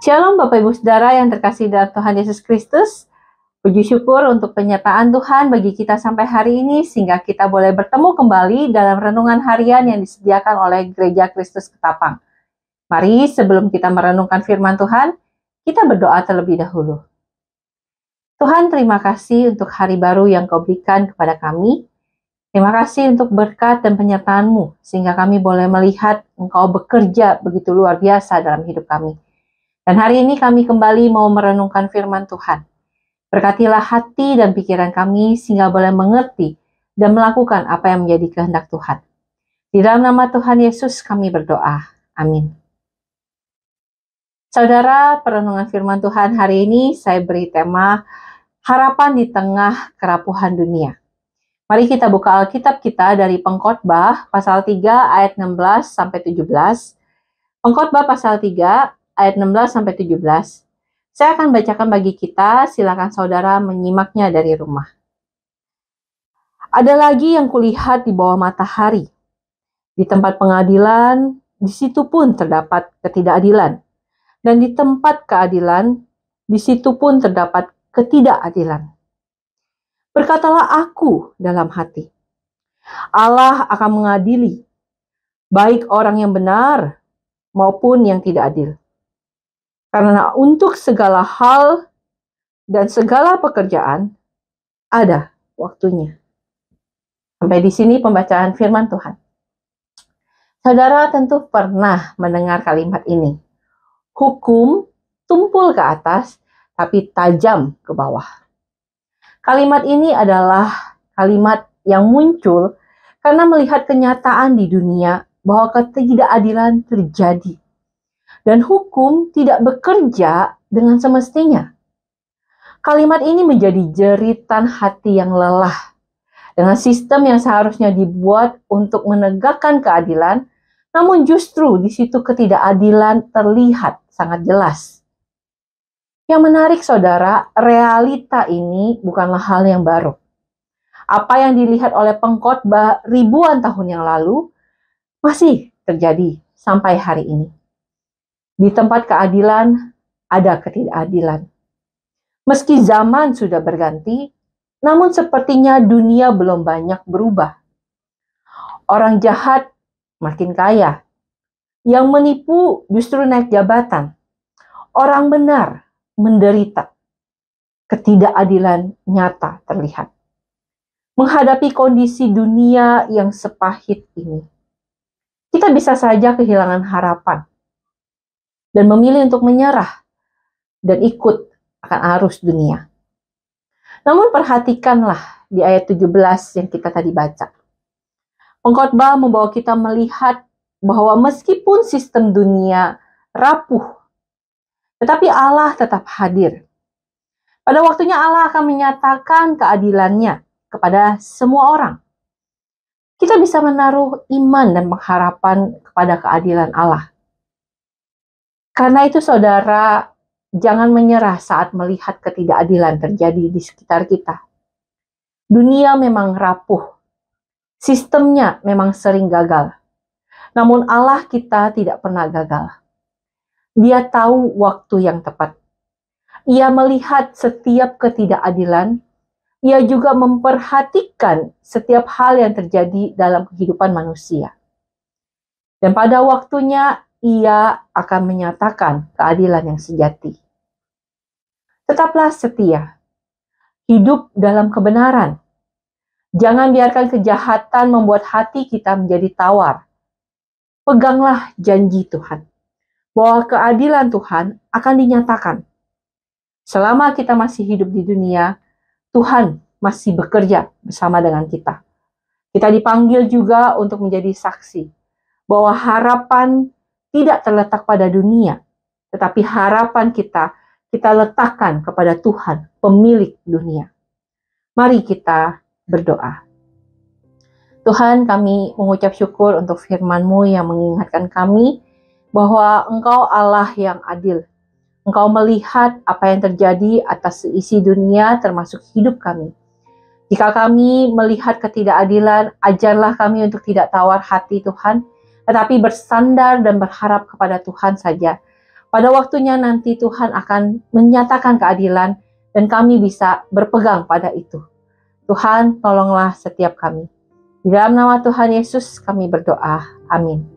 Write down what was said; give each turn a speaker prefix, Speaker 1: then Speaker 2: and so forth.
Speaker 1: Shalom Bapak Ibu Saudara yang terkasih dalam Tuhan Yesus Kristus. Puji syukur untuk penyertaan Tuhan bagi kita sampai hari ini sehingga kita boleh bertemu kembali dalam renungan harian yang disediakan oleh Gereja Kristus Ketapang. Mari sebelum kita merenungkan firman Tuhan, kita berdoa terlebih dahulu. Tuhan, terima kasih untuk hari baru yang Kau berikan kepada kami. Terima kasih untuk berkat dan penyertaan-Mu sehingga kami boleh melihat Engkau bekerja begitu luar biasa dalam hidup kami. Dan hari ini kami kembali mau merenungkan firman Tuhan. Berkatilah hati dan pikiran kami sehingga boleh mengerti dan melakukan apa yang menjadi kehendak Tuhan. Di dalam nama Tuhan Yesus kami berdoa. Amin. Saudara, perenungan firman Tuhan hari ini saya beri tema harapan di tengah kerapuhan dunia. Mari kita buka Alkitab kita dari Pengkhotbah pasal 3 ayat 16 sampai 17. Pengkhotbah pasal 3 ayat 16-17. Saya akan bacakan bagi kita, silakan saudara menyimaknya dari rumah. Ada lagi yang kulihat di bawah matahari. Di tempat pengadilan, di situ pun terdapat ketidakadilan. Dan di tempat keadilan, di situ pun terdapat ketidakadilan. Berkatalah aku dalam hati, Allah akan mengadili, baik orang yang benar maupun yang tidak adil. Karena untuk segala hal dan segala pekerjaan ada waktunya. Sampai di sini pembacaan firman Tuhan. Saudara tentu pernah mendengar kalimat ini. Hukum tumpul ke atas, tapi tajam ke bawah. Kalimat ini adalah kalimat yang muncul karena melihat kenyataan di dunia bahwa ketidakadilan terjadi. Dan hukum tidak bekerja dengan semestinya. Kalimat ini menjadi jeritan hati yang lelah. Dengan sistem yang seharusnya dibuat untuk menegakkan keadilan, namun justru di situ ketidakadilan terlihat sangat jelas. Yang menarik saudara, realita ini bukanlah hal yang baru. Apa yang dilihat oleh pengkhotbah ribuan tahun yang lalu masih terjadi sampai hari ini. Di tempat keadilan, ada ketidakadilan. Meski zaman sudah berganti, namun sepertinya dunia belum banyak berubah. Orang jahat makin kaya. Yang menipu justru naik jabatan. Orang benar menderita. Ketidakadilan nyata terlihat. Menghadapi kondisi dunia yang sepahit ini, kita bisa saja kehilangan harapan dan memilih untuk menyerah dan ikut akan arus dunia. Namun perhatikanlah di ayat 17 yang kita tadi baca. Pengkhotbah membawa kita melihat bahwa meskipun sistem dunia rapuh, tetapi Allah tetap hadir. Pada waktunya Allah akan menyatakan keadilannya kepada semua orang. Kita bisa menaruh iman dan pengharapan kepada keadilan Allah. Karena itu saudara, jangan menyerah saat melihat ketidakadilan terjadi di sekitar kita. Dunia memang rapuh. Sistemnya memang sering gagal. Namun Allah kita tidak pernah gagal. Dia tahu waktu yang tepat. Ia melihat setiap ketidakadilan. Ia juga memperhatikan setiap hal yang terjadi dalam kehidupan manusia. Dan pada waktunya, Ia akan menyatakan keadilan yang sejati. Tetaplah setia. Hidup dalam kebenaran. Jangan biarkan kejahatan membuat hati kita menjadi tawar. Peganglah janji Tuhan, bahwa keadilan Tuhan akan dinyatakan. Selama kita masih hidup di dunia, Tuhan masih bekerja bersama dengan kita. Kita dipanggil juga untuk menjadi saksi, bahwa harapan tidak terletak pada dunia, tetapi harapan kita letakkan kepada Tuhan, pemilik dunia. Mari kita berdoa. Tuhan, kami mengucap syukur untuk firman-Mu yang mengingatkan kami bahwa Engkau Allah yang adil. Engkau melihat apa yang terjadi atas isi dunia termasuk hidup kami. Jika kami melihat ketidakadilan, ajarlah kami untuk tidak tawar hati Tuhan, tetapi bersandar dan berharap kepada Tuhan saja. Pada waktunya nanti Tuhan akan menyatakan keadilan dan kami bisa berpegang pada itu. Tuhan, tolonglah setiap kami. Di dalam nama Tuhan Yesus kami berdoa. Amin.